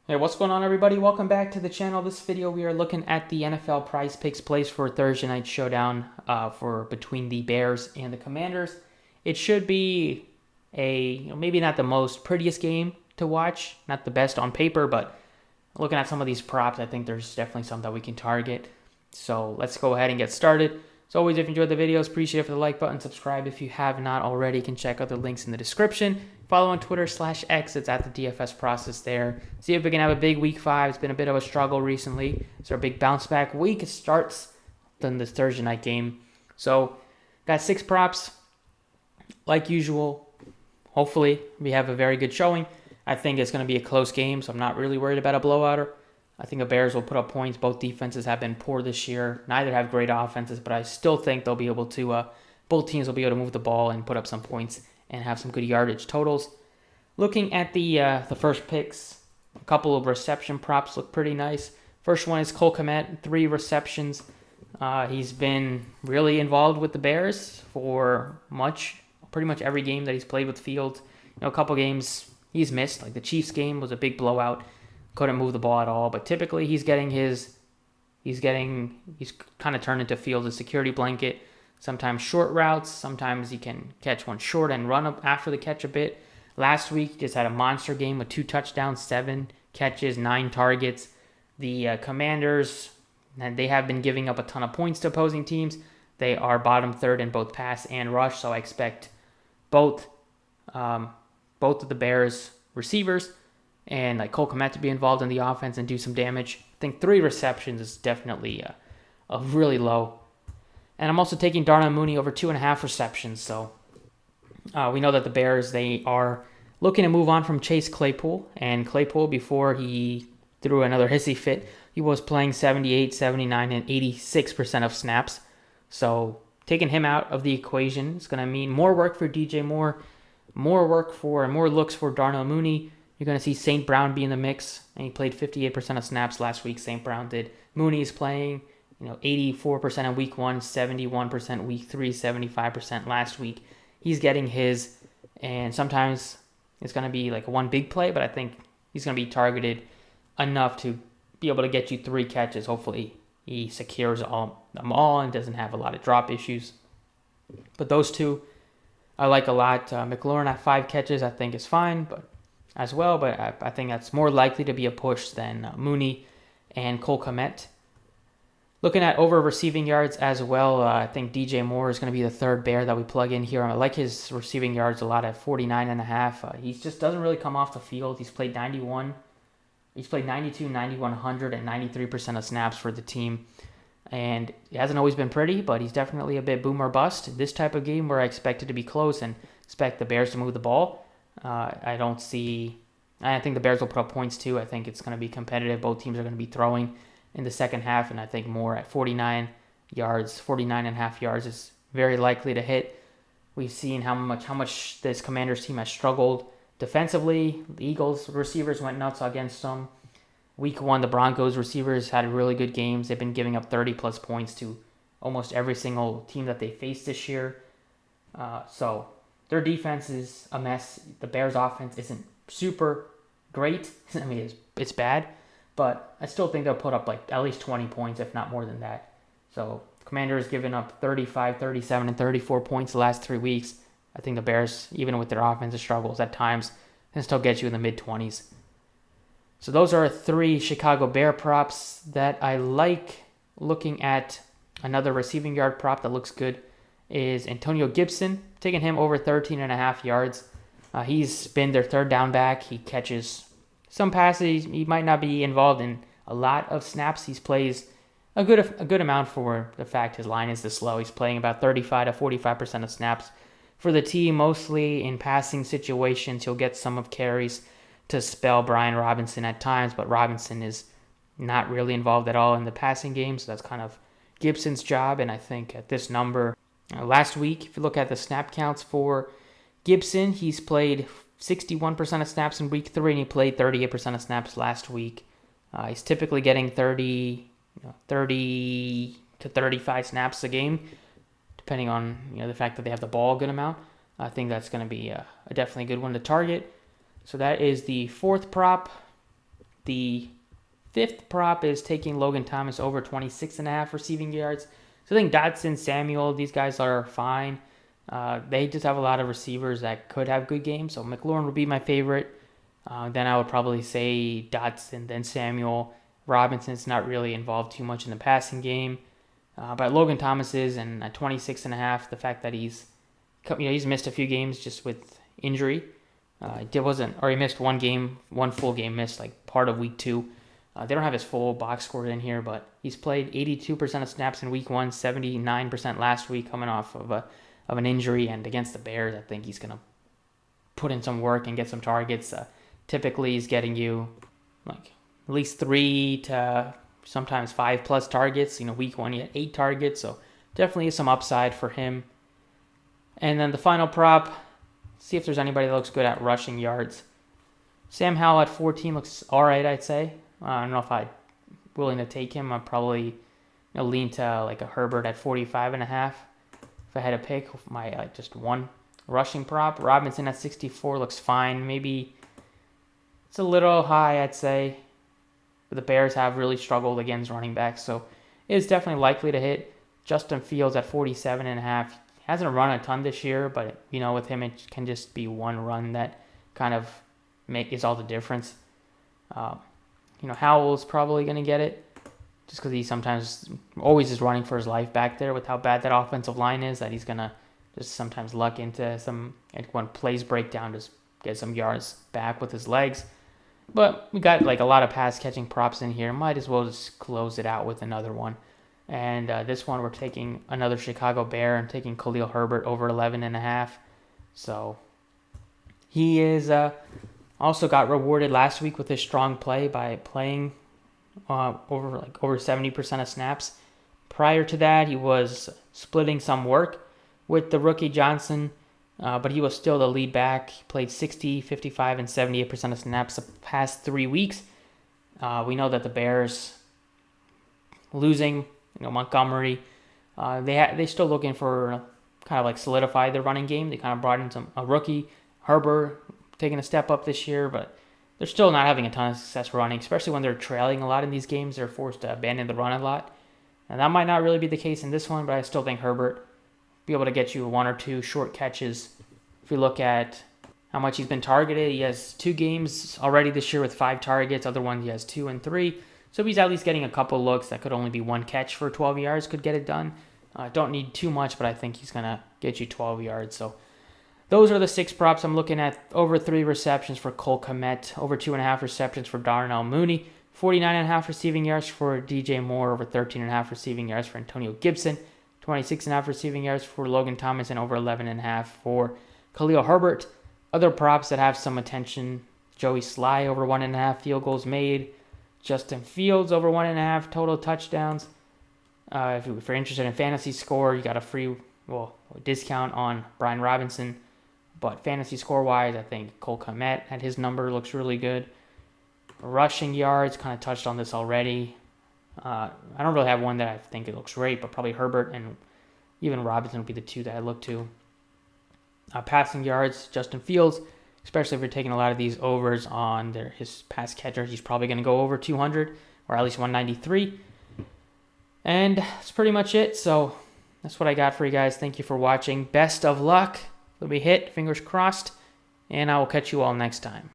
Hey, what's going on, everybody? Welcome back to the channel. This video we are looking at the NFL Prizepicks plays for Thursday night showdown for between the Bears and the Commanders. It should be maybe not the most prettiest game to watch, not the best on paper, but looking at some of these props, I think there's definitely some that we can target. So let's go ahead and get started. As always, if you enjoyed the videos, appreciate it for the like button. Subscribe if you have not already. You can check out the links in the description. Follow on Twitter/X. It's at the DFS process there. See if we can have a big week 5. It's been a bit of a struggle recently. It's our big bounce back week. It starts then this Thursday night game. So got 6 props. Like usual, hopefully we have a very good showing. I think it's going to be a close game, so I'm not really worried about a blowout. I think the Bears will put up points. Both defenses have been poor this year. Neither have great offenses, but I still think they'll be able to, both teams will be able to move the ball and put up some points and have some good yardage totals. Looking at the first picks, a couple of reception props look pretty nice. First one is Kmet, 3 receptions. He's been really involved with the Bears for pretty much every game that he's played with Fields. A couple games he's missed, like the Chiefs game was a big blowout. Couldn't move the ball at all, but typically he's kind of turned into Fields' security blanket. Sometimes short routes, sometimes he can catch one short and run up after the catch a bit. Last week, he just had a monster game with 2 touchdowns, 7 catches, 9 targets. The Commanders, they have been giving up a ton of points to opposing teams. They are bottom third in both pass and rush, so I expect both of the Bears receivers and like Kmet to be involved in the offense and do some damage. I think 3 receptions is definitely a really low. And I'm also taking Darnell Mooney over 2.5 receptions. So we know that the Bears, they are looking to move on from Chase Claypool. And Claypool, before he threw another hissy fit, he was playing 78, 79, and 86% of snaps. So taking him out of the equation is going to mean more work for DJ Moore, more looks for Darnell Mooney. You're going to see St. Brown be in the mix, and he played 58% of snaps last week. St. Brown did. Mooney is playing 84% in week 1, 71% week 3, 75% last week. He's getting his, and sometimes it's going to be like one big play, but I think he's going to be targeted enough to be able to get you 3 catches. Hopefully he secures them all and doesn't have a lot of drop issues. But those 2 I like a lot. McLaurin at 5 catches I think is fine, but I think that's more likely to be a push than Mooney and Kmet. Looking at over receiving yards as well, I think DJ Moore is going to be the third Bear that we plug in here. I like his receiving yards a lot at 49.5. He just doesn't really come off the field. He's played 92, 91, 100, and 93% of snaps for the team. And it hasn't always been pretty, but he's definitely a bit boom or bust. This type of game where I expect it to be close and expect the Bears to move the ball, I think the Bears will put up points too. I think it's going to be competitive. Both teams are going to be throwing in the second half, and I think Moore at 49 and a half yards is very likely to hit. We've seen how much this Commanders team has struggled defensively. The Eagles receivers went nuts against them. Week 1, the Broncos receivers had really good games. They've been giving up 30-plus points to almost every single team that they faced this year. So their defense is a mess. The Bears' offense isn't super great. I mean, it's bad. But I still think they'll put up like at least 20 points, if not more than that. So Commanders given up 35, 37, and 34 points the last 3 weeks. I think the Bears, even with their offensive struggles at times, can still get you in the mid-20s. So those are 3 Chicago Bear props that I like. Looking at another receiving yard prop that looks good is Antonio Gibson. Taking him over 13.5 yards. He's been their third down back. He catches some passes. He might not be involved in a lot of snaps. He plays a good amount for the fact his line is this low. He's playing about 35 to 45% of snaps for the team, mostly in passing situations. He'll get some of carries to spell Brian Robinson at times, but Robinson is not really involved at all in the passing game, so that's kind of Gibson's job. And I think at this number, last week, if you look at the snap counts for Gibson, he's played 61% of snaps in week 3, and he played 38% of snaps last week. He's typically getting 30 to 35 snaps a game, depending on the fact that they have the ball a good amount. I think that's going to be a definitely good one to target. So that is the 4th prop. The fifth prop is taking Logan Thomas over 26.5 receiving yards. So I think Dotson, Samuel, these guys are fine. They just have a lot of receivers that could have good games. So McLaurin would be my favorite. Then I would probably say Dotson, then Samuel. Robinson's not really involved too much in the passing game. But Logan Thomas is, and at 26.5, the fact that he's missed a few games just with injury. He missed one full game missed like part of week 2. They don't have his full box score in here, but he's played 82% of snaps in week 1, 79% last week, coming off of an injury. And against the Bears, I think he's gonna put in some work and get some targets. Typically, he's getting you like at least 3 to sometimes 5+ targets. Week 1 he had 8 targets, so definitely some upside for him. And then the final prop, see if there's anybody that looks good at rushing yards. Sam Howell at 14 looks all right, I'd say. I don't know if I'm willing to take him. I'd probably lean to like a Herbert at 45.5 if I had to pick my just one rushing prop. Robinson at 64 looks fine. Maybe it's a little high, I'd say. But the Bears have really struggled against running backs, so it is definitely likely to hit. Justin Fields at 47.5. Hasn't run a ton this year, but with him it can just be one run that kind of is all the difference. Howell's probably going to get it just because he sometimes always is running for his life back there with how bad that offensive line is, that he's going to just sometimes luck into when plays break down, just get some yards back with his legs. But we got like a lot of pass catching props in here. Might as well just close it out with another one. And this one we're taking another Chicago Bear and taking Khalil Herbert over 11.5. So he is also got rewarded last week with his strong play by playing over 70% of snaps. Prior to that, he was splitting some work with the rookie Johnson, but he was still the lead back. He played 60, 55, and 78% of snaps the past 3 weeks. We know that the Bears losing Montgomery, they still looking for kind of like solidify their running game. They kind of brought in a rookie, Herbert, taking a step up this year, but they're still not having a ton of success running, especially when they're trailing a lot in these games. They're forced to abandon the run a lot. And that might not really be the case in this one, but I still think Herbert will be able to get you 1 or 2 short catches. If you look at how much he's been targeted, he has 2 games already this year with 5 targets. Other ones he has 2 and 3. So he's at least getting a couple looks. That could only be 1 catch for 12 yards, could get it done. Don't need too much, but I think he's going to get you 12 yards. So those are the 6 props I'm looking at. Over 3 receptions for Cole Kmet, over 2.5 receptions for Darnell Mooney, 49.5 receiving yards for DJ Moore, over 13.5 receiving yards for Antonio Gibson, 26.5 receiving yards for Logan Thomas, and over 11.5 for Khalil Herbert. Other props that have some attention, Joey Sly over 1.5 field goals made, Justin Fields over 1.5 total touchdowns. If you're interested in fantasy score, you got a discount on Brian Robinson. But fantasy score-wise, I think Cole Kmet at his number looks really good. Rushing yards, kind of touched on this already. I don't really have one that I think it looks great, but probably Herbert and even Robinson would be the 2 that I look to. Passing yards, Justin Fields, especially if you're taking a lot of these overs on his pass catchers, he's probably going to go over 200 or at least 193. And that's pretty much it. So that's what I got for you guys. Thank you for watching. Best of luck. It'll be hit, fingers crossed, and I will catch you all next time.